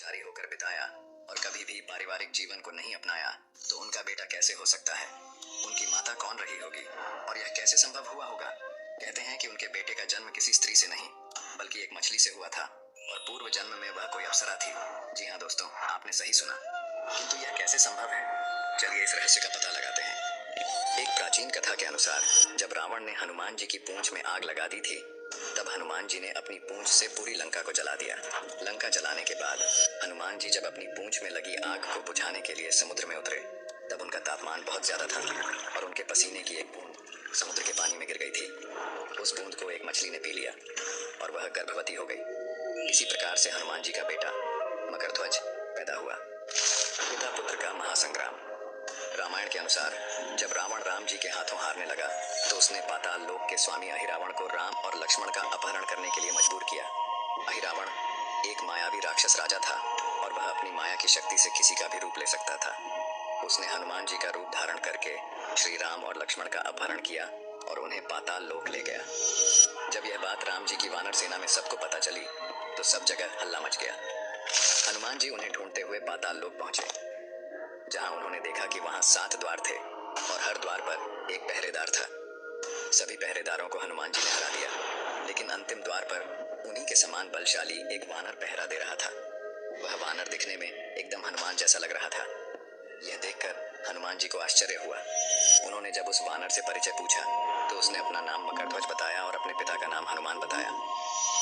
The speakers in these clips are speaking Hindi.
ब्रह्मचारी होकर बिताया और कभी भी पारिवारिक जीवन को नहीं अपनाया तो उनका बेटा कैसे हो सकता है? उनकी माता कौन रही होगी और यह कैसे संभव हुआ होगा? कहते हैं कि उनके बेटे का जन्म किसी स्त्री से नहीं बल्कि एक मछली से हुआ था और पूर्व जन्म में वह कोई अप्सरा थी। जी हाँ दोस्तों, आपने सही सुना। किंतु यह कैसे संभव है? चलिए इस रहस्य का पता लगाते हैं। एक प्राचीन कथा के अनुसार जब रावण ने हनुमान जी की पूंछ में आग लगा दी थी तब हनुमान जी ने अपनी पूंछ से पूरी लंका को जला दिया। लंका जलाने के बाद हनुमान जी जब अपनी पूंछ में लगी आग को बुझाने के लिए समुद्र में उतरे तब उनका तापमान बहुत ज्यादा था और उनके पसीने की एक बूंद समुद्र के पानी में गिर गई थी। उस बूंद को एक मछली ने पी लिया और वह गर्भवती हो गई। इसी प्रकार से हनुमान जी का बेटा मकरध्वज पैदा हुआ। पिता पुत्र का महासंग्राम। रामायण के अनुसार जब रावण राम जी के हाथों हारने लगा तो उसने पाताल लोक के स्वामी अहिरावण को राम और लक्ष्मण का अपहरण करने के लिए मजबूर किया। अहिरावण एक मायावी राक्षस राजा था और वह अपनी माया की शक्ति से किसी का भी रूप ले सकता था। उसने हनुमान जी का रूप धारण करके श्री राम और लक्ष्मण का अपहरण किया और उन्हें पाताल लोक ले गया। जब यह बात राम जी की वानर सेना में सबको पता चली तो सब जगह हल्ला मच गया। हनुमान जी उन्हें ढूंढते हुए पाताल लोक पहुंचे, जहां उन्होंने देखा कि वहां 7 द्वार थे और हर द्वार पर एक पहरेदार था। सभी पहरेदारों को हनुमान जी ने हरा दिया, लेकिन अंतिम द्वार पर उन्हीं के समान बलशाली एक वानर पहरा दे रहा था। वह वानर दिखने में एकदम हनुमान जैसा लग रहा था। यह देखकर हनुमान जी को आश्चर्य हुआ। उन्होंने जब उस वानर से परिचय पूछा तो उसने अपना नाम मकरध्वज बताया और अपने पिता का नाम हनुमान बताया।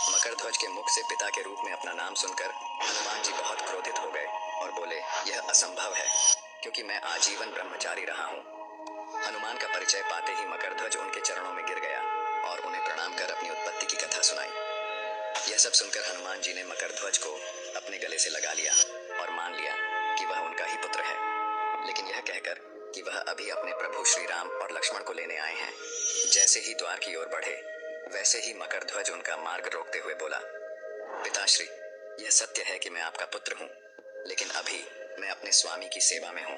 मकरध्वज के मुख से पिता के रूप में अपना नाम सुनकर हनुमान जी बहुत क्रोधित हो गए और बोले, यह असंभव है क्योंकि मैं आजीवन ब्रह्मचारी रहा हूँ। हनुमान का परिचय पाते ही मकरध्वज उनके चरणों में गिर गया और उन्हें प्रणाम कर अपनी उत्पत्ति की कथा सुनाई। यह सब सुनकर हनुमान जी ने मकरध्वज को अपने गले से लगा लिया और मान लिया कि वह उनका ही पुत्र है, लेकिन यह कहकर कि वह अभी अपने प्रभु श्री राम और लक्ष्मण को लेने आए हैं। जैसे ही द्वार की ओर बढ़े वैसे ही मकरध्वज उनका मार्ग रोकते हुए बोला, पिताश्री, यह सत्य है कि मैं आपका पुत्र हूँ, लेकिन अभी मैं अपने स्वामी की सेवा में हूँ,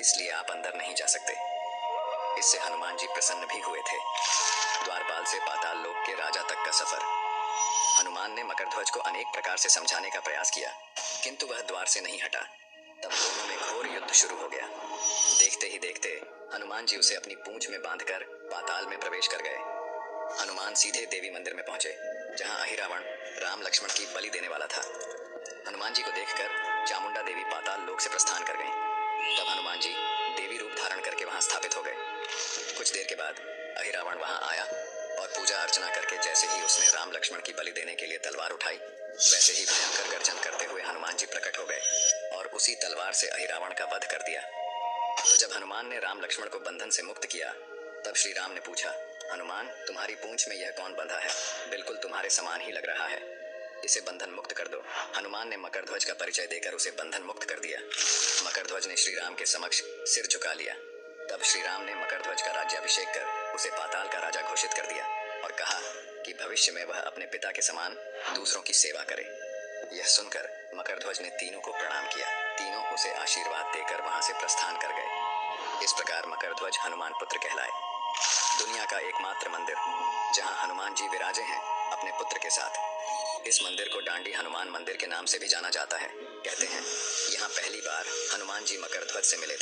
इसलिए आप अंदर नहीं जा सकते। इससे हनुमान जी प्रसन्न भी हुए थे। द्वारपाल से पाताल लोक के राजा तक का सफर। हनुमान ने मकरध्वज को अनेक प्रकार से समझाने का प्रयास किया, किंतु वह द्वार से नहीं हटा। तब दोनों में घोर युद्ध शुरू हो गया। देखते ही देखते हनुमान जी उसे अपनी पूंछ में बांधकर पाताल में प्रवेश कर गए। हनुमान सीधे देवी मंदिर में पहुंचे, जहां अहिरावण राम लक्ष्मण की बलि देने वाला था। हनुमान जी को देखकर चामुंडा देवी पाताल लोक से प्रस्थान कर गईं। तब हनुमान जी देवी रूप धारण करके वहां स्थापित हो गए। कुछ देर के बाद अहिरावण वहां आया और पूजा अर्चना करके जैसे ही उसने राम लक्ष्मण की बलि देने के लिए तलवार उठाई वैसे ही भयंकर गर्जन करते हुए हनुमान जी प्रकट हो गए और उसी तलवार से अहिरावण का वध कर दिया। तो जब हनुमान ने राम लक्ष्मण को बंधन से मुक्त किया तब श्री राम ने पूछा, हनुमान, तुम्हारी पूंछ में यह कौन बंधा है? बिल्कुल तुम्हारे समान ही लग रहा है, इसे बंधन मुक्त कर दो। हनुमान ने मकरध्वज का परिचय देकर उसे बंधन मुक्त कर दिया। मकरध्वज ने श्री राम के समक्ष सिर झुका लिया। तब श्री राम ने मकरध्वज का राज्याभिषेक कर उसे पाताल का राजा घोषित कर दिया और कहा कि भविष्य में वह अपने पिता के समान दूसरों की सेवा करे। यह सुनकर मकरध्वज ने तीनों को प्रणाम किया। तीनों उसे आशीर्वाद देकर वहां से प्रस्थान कर गए। इस प्रकार मकरध्वज हनुमान पुत्र कहलाए। दुनिया का एकमात्र मंदिर जहां हनुमान जी विराजे हैं अपने पुत्र के साथ। इस मंदिर को डांडी हनुमान मंदिर के नाम से भी जाना जाता है। कहते हैं यहाँ पहली बार हनुमान जी मकरध्वज से मिले थे।